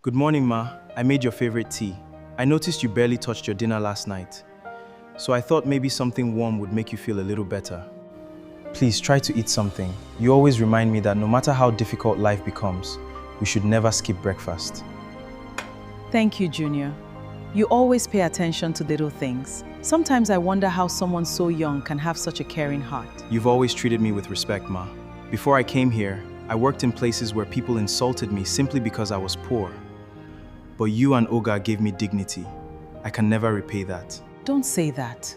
Good morning, Ma. I made your favorite tea. I noticed you barely touched your dinner last night, so I thought maybe something warm would make you feel a little better. Please try to eat something. You always remind me that no matter how difficult life becomes, we should never skip breakfast. Thank you, Junior. You always pay attention to little things. Sometimes I wonder how someone so young can have such a caring heart. You've always treated me with respect, Ma. Before I came here, I worked in places where people insulted me simply because I was poor. But you and Oga gave me dignity. I can never repay that. Don't say that.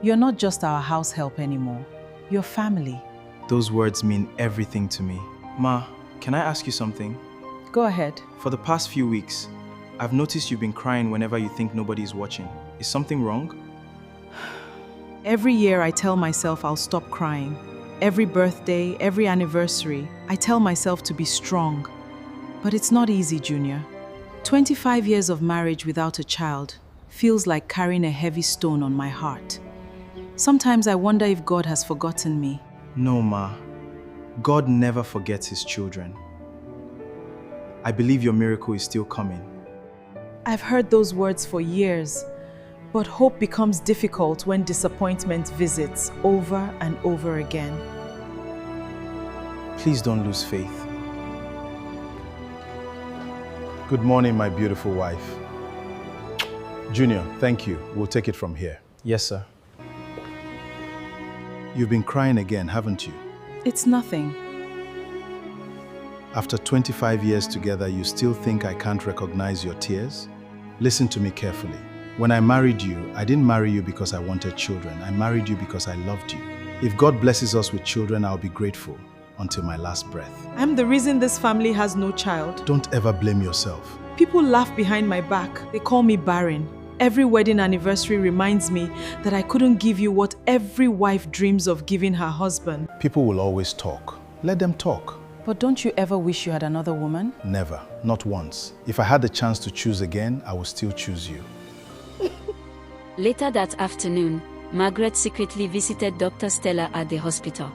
You're not just our house help anymore. You're family. Those words mean everything to me. Ma, can I ask you something? Go ahead. For the past few weeks, I've noticed you've been crying whenever you think nobody's watching. Is something wrong? Every year I tell myself I'll stop crying. Every birthday, every anniversary, I tell myself to be strong. But it's not easy, Junior. 25 years of marriage without a child feels like carrying a heavy stone on my heart. Sometimes I wonder if God has forgotten me. No, Ma. God never forgets his children. I believe your miracle is still coming. I've heard those words for years, but hope becomes difficult when disappointment visits over and over again. Please don't lose faith. Good morning, my beautiful wife. Junior, thank you. We'll take it from here. Yes, sir. You've been crying again, haven't you? It's nothing. After 25 years together, you still think I can't recognize your tears? Listen to me carefully. When I married you, I didn't marry you because I wanted children. I married you because I loved you. If God blesses us with children, I'll be grateful until my last breath. I'm the reason this family has no child. Don't ever blame yourself. People laugh behind my back. They call me barren. Every wedding anniversary reminds me that I couldn't give you what every wife dreams of giving her husband. People will always talk. Let them talk. But don't you ever wish you had another woman? Never. Not once. If I had the chance to choose again, I would still choose you. Later that afternoon, Margaret secretly visited Dr. Stella at the hospital.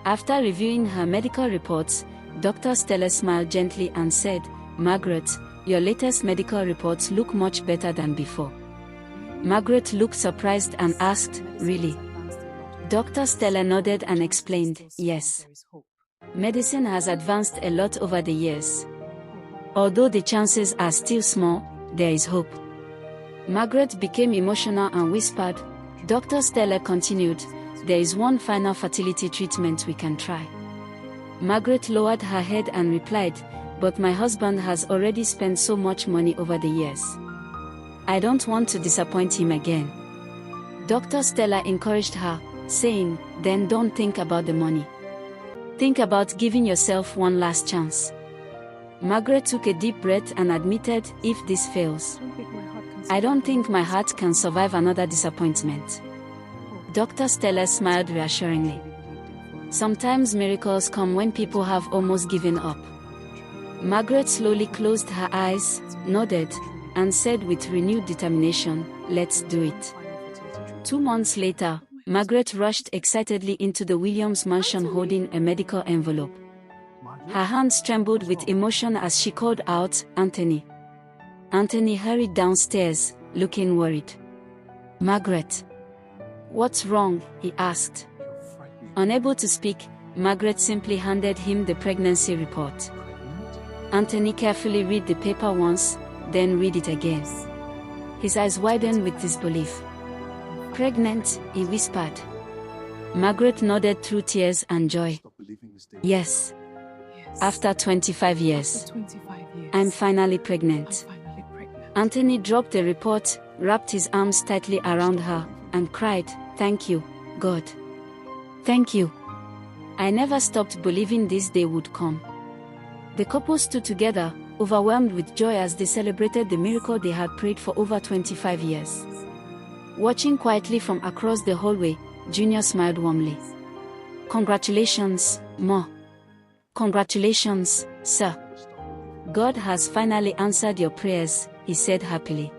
After reviewing her medical reports, Dr. Stella smiled gently and said, "Margaret, your latest medical reports look much better than before." Margaret looked surprised and asked, "Really?" Dr. Stella nodded and explained, "Yes. Medicine has advanced a lot over the years. Although the chances are still small, there is hope." Margaret became emotional and whispered. Dr. Stella continued, "There is one final fertility treatment we can try." Margaret lowered her head and replied, "But my husband has already spent so much money over the years. I don't want to disappoint him again." Dr. Stella encouraged her, saying, "Then don't think about the money. Think about giving yourself one last chance." Margaret took a deep breath and admitted, "If this fails, I don't think my heart can survive another disappointment." Dr. Stella smiled reassuringly. Sometimes miracles come when people have almost given up. Margaret slowly closed her eyes, nodded, and said with renewed determination, "Let's do it." 2 months later, Margaret rushed excitedly into the Williams mansion holding a medical envelope. Her hands trembled with emotion as she called out, "Anthony." Anthony hurried downstairs, looking worried. "Margaret, what's wrong?" he asked. Unable to speak, Margaret simply handed him the pregnancy report. Anthony carefully read the paper once, then read it again. His eyes widened with disbelief. "Pregnant?" he whispered. Margaret nodded through tears and joy. "Yes. After 25 years. I'm finally pregnant." Anthony dropped the report, wrapped his arms tightly around her, and cried, "Thank you, God. Thank you. I never stopped believing this day would come." The couple stood together, overwhelmed with joy as they celebrated the miracle they had prayed for over 25 years. Watching quietly from across the hallway, Junior smiled warmly. "Congratulations, Ma. Congratulations, sir. God has finally answered your prayers," he said happily.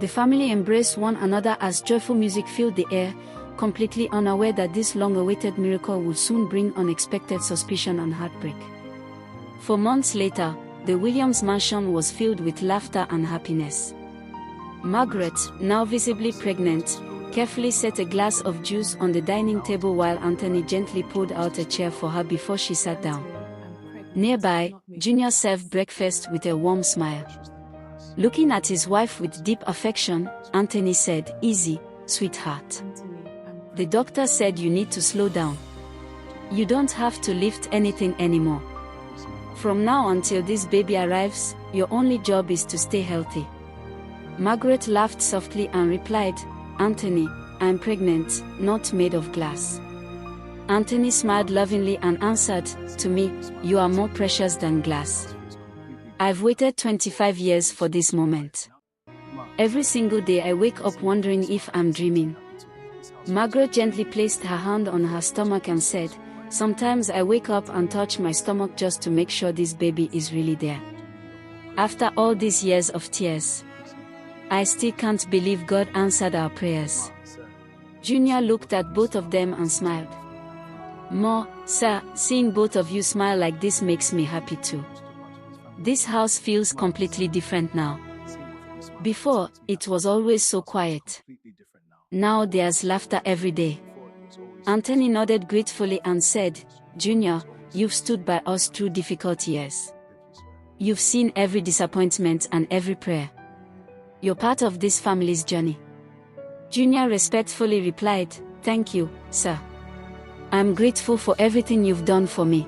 The family embraced one another as joyful music filled the air, completely unaware that this long-awaited miracle would soon bring unexpected suspicion and heartbreak. For months later, The Williams mansion was filled with laughter and happiness. Margaret, now visibly pregnant, carefully set a glass of juice on the dining table while Anthony gently pulled out a chair for her before she sat down. Nearby, Junior served breakfast with a warm smile. Looking at his wife with deep affection, Anthony said, "Easy, sweetheart. The doctor said you need to slow down. You don't have to lift anything anymore. From now until this baby arrives, your only job is to stay healthy." Margaret laughed softly and replied, "Anthony, I'm pregnant, not made of glass." Anthony smiled lovingly and answered, "To me, you are more precious than glass. I've waited 25 years for this moment. Every single day I wake up wondering if I'm dreaming." Margaret gently placed her hand on her stomach and said, "Sometimes I wake up and touch my stomach just to make sure this baby is really there. After all these years of tears, I still can't believe God answered our prayers." Junior looked at both of them and smiled. "More, sir, seeing both of you smile like this makes me happy too. This house feels completely different now. Before, it was always so quiet. Now there's laughter every day." Anthony nodded gratefully and said, "Junior, you've stood by us through difficult years. You've seen every disappointment and every prayer. You're part of this family's journey." Junior respectfully replied, "Thank you, sir. I'm grateful for everything you've done for me."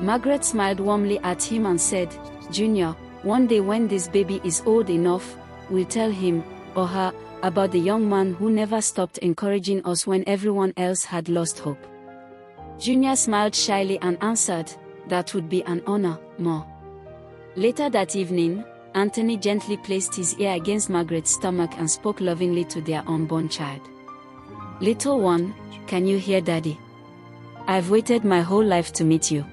Margaret smiled warmly at him and said, "Junior, one day when this baby is old enough, we'll tell him, or her, about the young man who never stopped encouraging us when everyone else had lost hope." Junior smiled shyly and answered, "That would be an honor, Ma." Later that evening, Anthony gently placed his ear against Margaret's stomach and spoke lovingly to their unborn child. "Little one, can you hear Daddy? I've waited my whole life to meet you.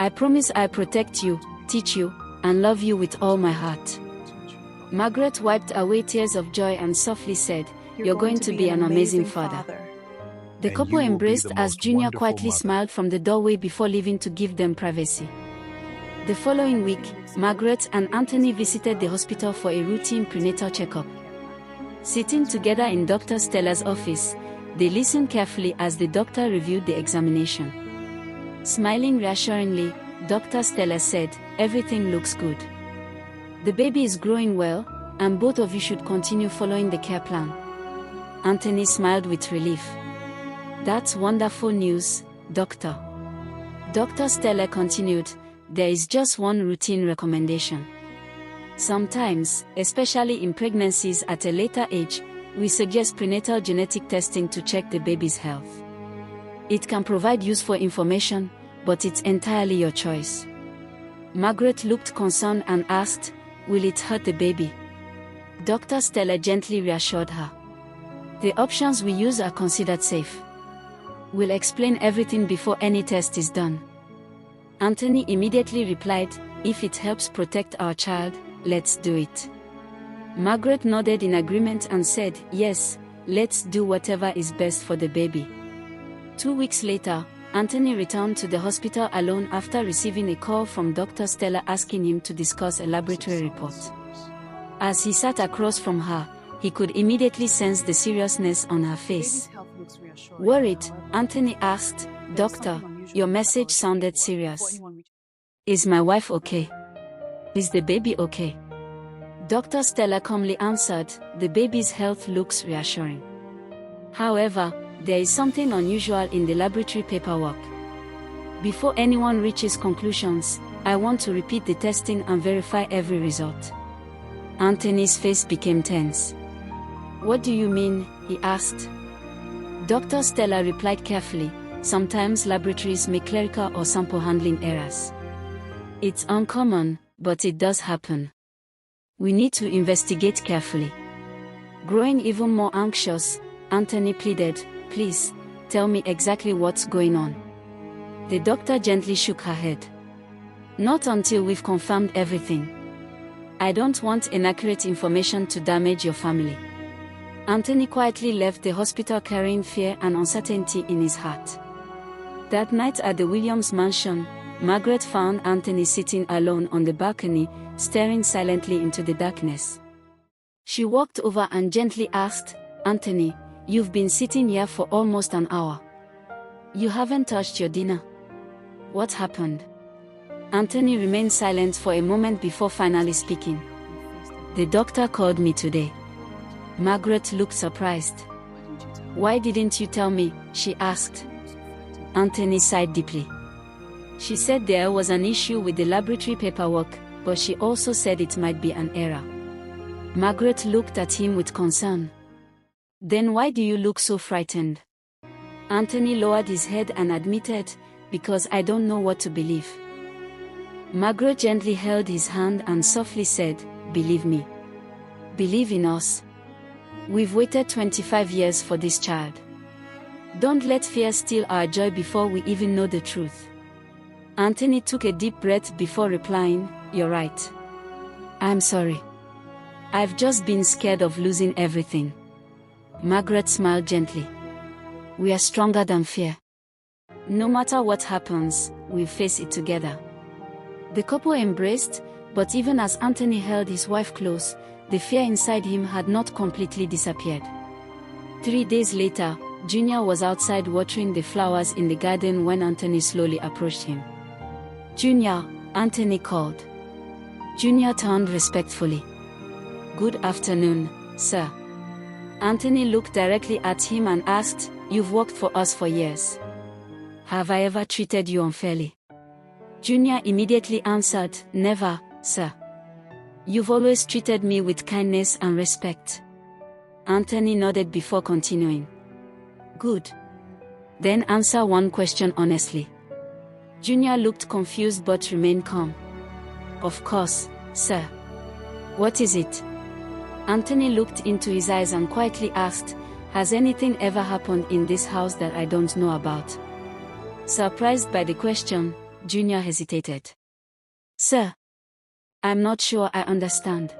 I promise I'll protect you, teach you, and love you with all my heart." Margaret wiped away tears of joy and softly said, "You're going to be an amazing father." The And couple you will be embraced the as most Junior wonderful quietly mother. smiled from the doorway before leaving to give them privacy. The following week, Margaret and Anthony visited the hospital for a routine prenatal checkup. Sitting together in Dr. Stella's office, they listened carefully as the doctor reviewed the examination. Smiling reassuringly, Dr. Stella said, "Everything looks good. The baby is growing well, and both of you should continue following the care plan." Anthony smiled with relief. "That's wonderful news, Doctor." Dr. Stella continued, "There is just one routine recommendation. Sometimes, especially in pregnancies at a later age, we suggest prenatal genetic testing to check the baby's health. It can provide useful information, but it's entirely your choice." Margaret looked concerned and asked, "Will it hurt the baby?" Dr. Stella gently reassured her. "The options we use are considered safe. We'll explain everything before any test is done." Anthony immediately replied, "If it helps protect our child, let's do it." Margaret nodded in agreement and said, "Yes, let's do whatever is best for the baby." 2 weeks later, Anthony returned to the hospital alone after receiving a call from Dr. Stella asking him to discuss a laboratory report. As he sat across from her, he could immediately sense the seriousness on her face. Worried, Anthony asked, "Doctor, your message sounded serious. Is my wife okay? Is the baby okay?" Dr. Stella calmly answered, "The baby's health looks reassuring. However, there is something unusual in the laboratory paperwork. Before anyone reaches conclusions, I want to repeat the testing and verify every result." Anthony's face became tense. "What do you mean?" he asked. Dr. Stella replied carefully, "Sometimes laboratories make clerical or sample handling errors. It's uncommon, but it does happen. We need to investigate carefully." Growing even more anxious, Anthony pleaded, "Please, tell me exactly what's going on." The doctor gently shook her head. "Not until we've confirmed everything. I don't want inaccurate information to damage your family." Anthony quietly left the hospital carrying fear and uncertainty in his heart. That night at the Williams mansion, Margaret found Anthony sitting alone on the balcony, staring silently into the darkness. She walked over and gently asked, "Anthony, you've been sitting here for almost an hour. You haven't touched your dinner. What happened?" Anthony remained silent for a moment before finally speaking. "The doctor called me today." Margaret looked surprised. "Why didn't you tell me?" she asked. Anthony sighed deeply. "She said there was an issue with the laboratory paperwork, but she also said it might be an error." Margaret looked at him with concern. "Then why do you look so frightened?" Anthony lowered his head and admitted, "Because I don't know what to believe." Margaret gently held his hand and softly said, "Believe me. Believe in us. We've waited 25 years for this child. Don't let fear steal our joy before we even know the truth." Anthony took a deep breath before replying, "You're right. I'm sorry. I've just been scared of losing everything." Margaret smiled gently. "We are stronger than fear. No matter what happens, we'll face it together." The couple embraced, but even as Anthony held his wife close, the fear inside him had not completely disappeared. 3 days later, Junior was outside watering the flowers in the garden when Anthony slowly approached him. "Junior," Anthony called. Junior turned respectfully. "Good afternoon, sir." Anthony looked directly at him and asked, "You've worked for us for years. Have I ever treated you unfairly?" Junior immediately answered, "Never, sir. You've always treated me with kindness and respect." Anthony nodded before continuing. "Good. Then answer one question honestly." Junior looked confused but remained calm. "Of course, sir." "What is it?" Anthony looked into his eyes and quietly asked, "Has anything ever happened in this house that I don't know about?" Surprised by the question, Junior hesitated. "Sir, I'm not sure I understand."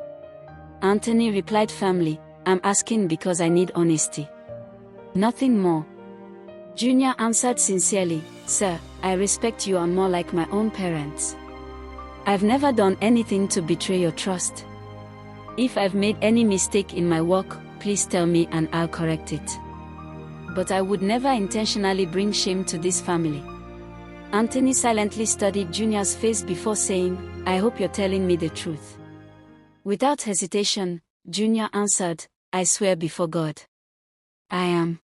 Anthony replied firmly, "I'm asking because I need honesty. Nothing more." Junior answered sincerely, "Sir, I respect you and more like my own parents. I've never done anything to betray your trust. If I've made any mistake in my work, please tell me and I'll correct it. But I would never intentionally bring shame to this family." Anthony silently studied Junior's face before saying, "I hope you're telling me the truth." Without hesitation, Junior answered, "I swear before God. I am."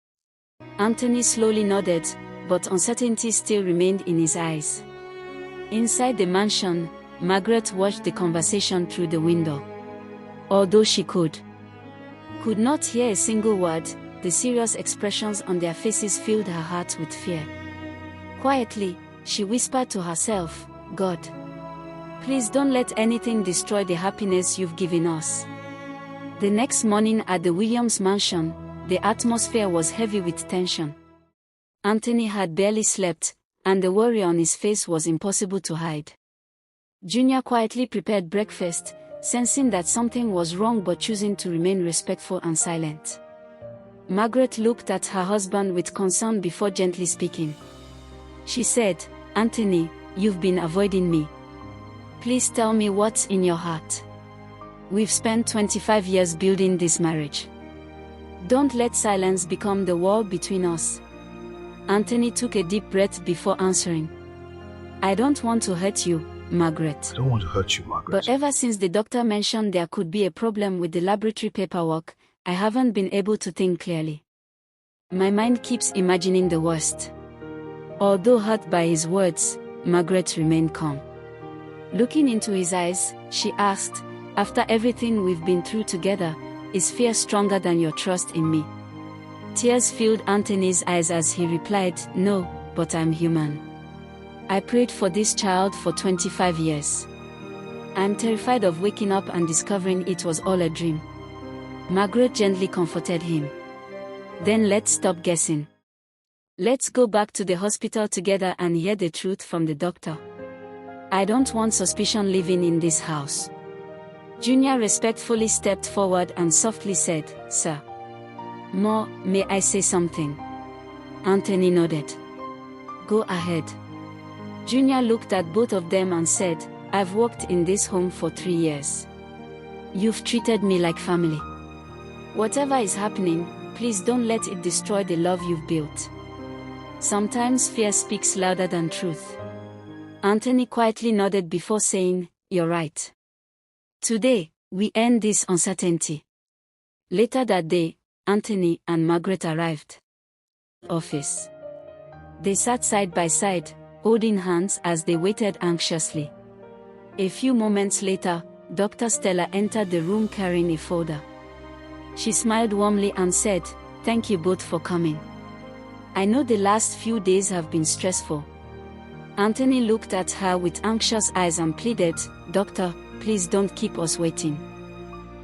Anthony slowly nodded, but uncertainty still remained in his eyes. Inside the mansion, Margaret watched the conversation through the window. Although she could not hear a single word, the serious expressions on their faces filled her heart with fear. Quietly, she whispered to herself, "God, please don't let anything destroy the happiness you've given us." The next morning at the Williams mansion, the atmosphere was heavy with tension. Anthony had barely slept, and the worry on his face was impossible to hide. Junior quietly prepared breakfast, sensing that something was wrong but choosing to remain respectful and silent. Margaret looked at her husband with concern before gently speaking. She said, "Anthony, you've been avoiding me. Please tell me what's in your heart. We've spent 25 years building this marriage. Don't let silence become the wall between us." Anthony took a deep breath before answering. "I don't want to hurt you, Margaret. I don't want to hurt you, Margaret. But ever since the doctor mentioned there could be a problem with the laboratory paperwork, I haven't been able to think clearly. My mind keeps imagining the worst." Although hurt by his words, Margaret remained calm. Looking into his eyes, she asked, "After everything we've been through together, is fear stronger than your trust in me?" Tears filled Anthony's eyes as he replied, "No, but I'm human. I prayed for this child for 25 years. I'm terrified of waking up and discovering it was all a dream." Margaret gently comforted him. "Then let's stop guessing. Let's go back to the hospital together and hear the truth from the doctor. I don't want suspicion living in this house." Junior respectfully stepped forward and softly said, "Sir. May I say something?" Anthony nodded. "Go ahead." Junior looked at both of them and said, "I've worked in this home for 3 years. You've treated me like family. Whatever is happening, please don't let it destroy the love you've built." Sometimes fear speaks louder than truth. Anthony quietly nodded before saying, "You're right. Today, we end this uncertainty." Later that day, Anthony and Margaret arrived at the office. They sat side by side, holding hands as they waited anxiously. A few moments later, Dr. Stella entered the room carrying a folder. She smiled warmly and said, "Thank you both for coming. I know the last few days have been stressful." Anthony looked at her with anxious eyes and pleaded, "Doctor, please don't keep us waiting.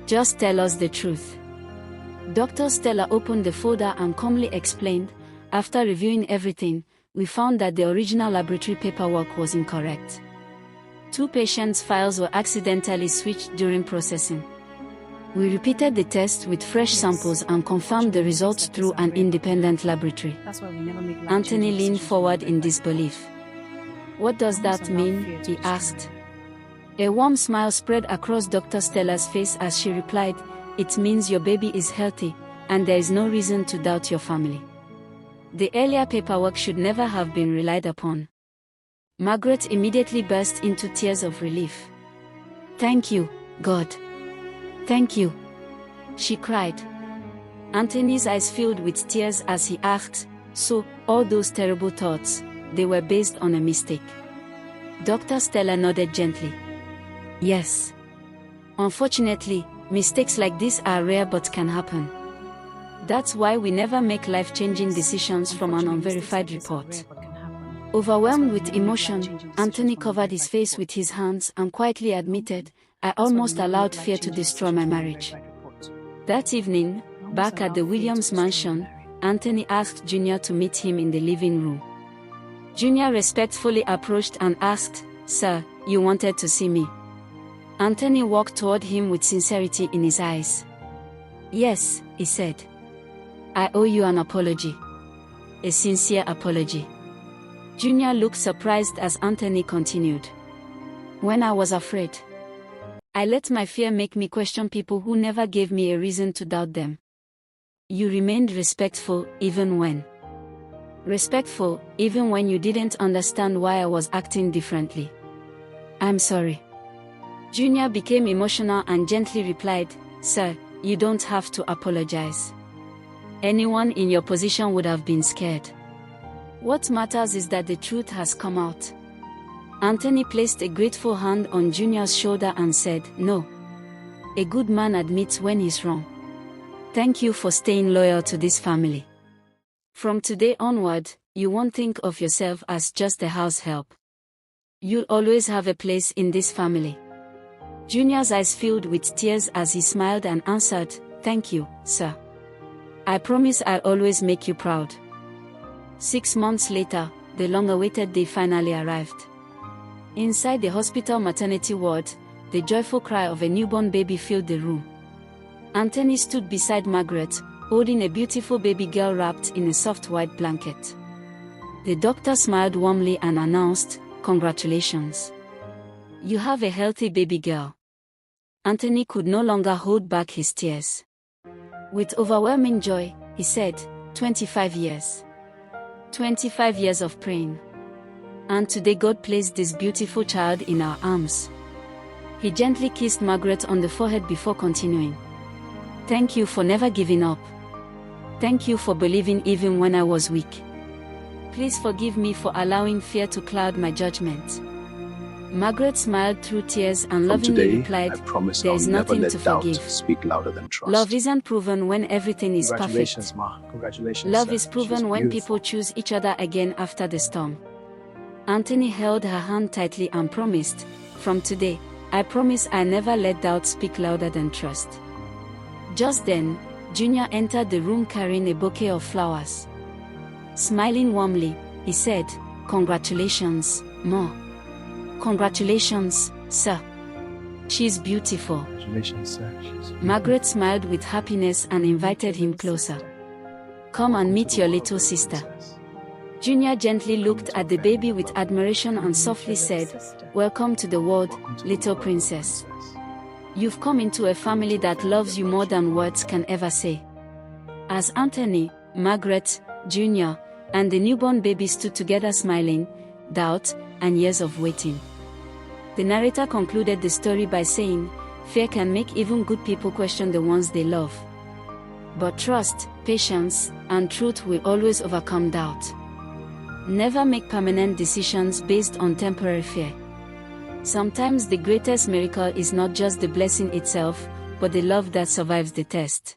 Just tell us the truth." Dr. Stella opened the folder and calmly explained, "After reviewing everything, we found that the original laboratory paperwork was incorrect. 2 patients' files were accidentally switched during processing. We repeated the test with fresh samples and confirmed the results through an independent laboratory." Anthony leaned forward in disbelief. "What does that mean?" he asked. A warm smile spread across Dr. Stella's face as she replied, "It means your baby is healthy, and there is no reason to doubt your family. The earlier paperwork should never have been relied upon." Margaret immediately burst into tears of relief. "Thank you, God. Thank you," she cried. Anthony's eyes filled with tears as he asked, "So, all those terrible thoughts, they were based on a mistake?" Dr. Stella nodded gently. "Yes. Unfortunately, mistakes like this are rare but can happen. That's why we never make life-changing decisions from an unverified report." Overwhelmed with emotion, Anthony covered his face with his hands and quietly admitted, "I almost allowed fear to destroy my marriage." That evening, back at the Williams mansion, Anthony asked Junior to meet him in the living room. Junior respectfully approached and asked, "Sir, you wanted to see me?" Anthony walked toward him with sincerity in his eyes. "Yes," he said. "I owe you an apology. A sincere apology." Junior looked surprised as Anthony continued. "When I was afraid, I let my fear make me question people who never gave me a reason to doubt them. You remained respectful even when you didn't understand why I was acting differently. I'm sorry." Junior became emotional and gently replied, "Sir, you don't have to apologize. Anyone in your position would have been scared. What matters is that the truth has come out." Anthony placed a grateful hand on Junior's shoulder and said, "No. A good man admits when he's wrong. Thank you for staying loyal to this family. From today onward, you won't think of yourself as just a house help. You'll always have a place in this family." Junior's eyes filled with tears as he smiled and answered, "Thank you, sir. I promise I'll always make you proud." 6 months later, the long-awaited day finally arrived. Inside the hospital maternity ward, the joyful cry of a newborn baby filled the room. Anthony stood beside Margaret, holding a beautiful baby girl wrapped in a soft white blanket. The doctor smiled warmly and announced, "Congratulations. You have a healthy baby girl." Anthony could no longer hold back his tears. With overwhelming joy, he said, 25 years. 25 years of praying. And today God placed this beautiful child in our arms." He gently kissed Margaret on the forehead before continuing, "Thank you for never giving up. Thank you for believing even when I was weak. Please forgive me for allowing fear to cloud my judgment." Margaret smiled through tears and From lovingly today, replied, I promise "There I'll is never nothing let to doubt forgive. speak louder than trust." Love isn't proven when everything is Congratulations, perfect. Ma. Congratulations. Love sir. is proven She's when beautiful. people choose each other again after the storm." Anthony held her hand tightly and promised, "From today, I promise I never let doubt speak louder than trust." Just then, Junior entered the room carrying a bouquet of flowers. Smiling warmly, he said, "Congratulations, Ma. Congratulations, sir. She's beautiful." Congratulations, sir. She's Margaret smiled with happiness and invited him closer. "Come and meet your little sister." Junior gently looked at the baby with admiration and softly said, "Welcome to the world, little princess. You've come into a family that loves you more than words can ever say." As Anthony, Margaret, Junior, and the newborn baby stood together smiling, doubt, and years of waiting. The narrator concluded the story by saying, "Fear can make even good people question the ones they love. But trust, patience, and truth will always overcome doubt. Never make permanent decisions based on temporary fear. Sometimes the greatest miracle is not just the blessing itself, but the love that survives the test."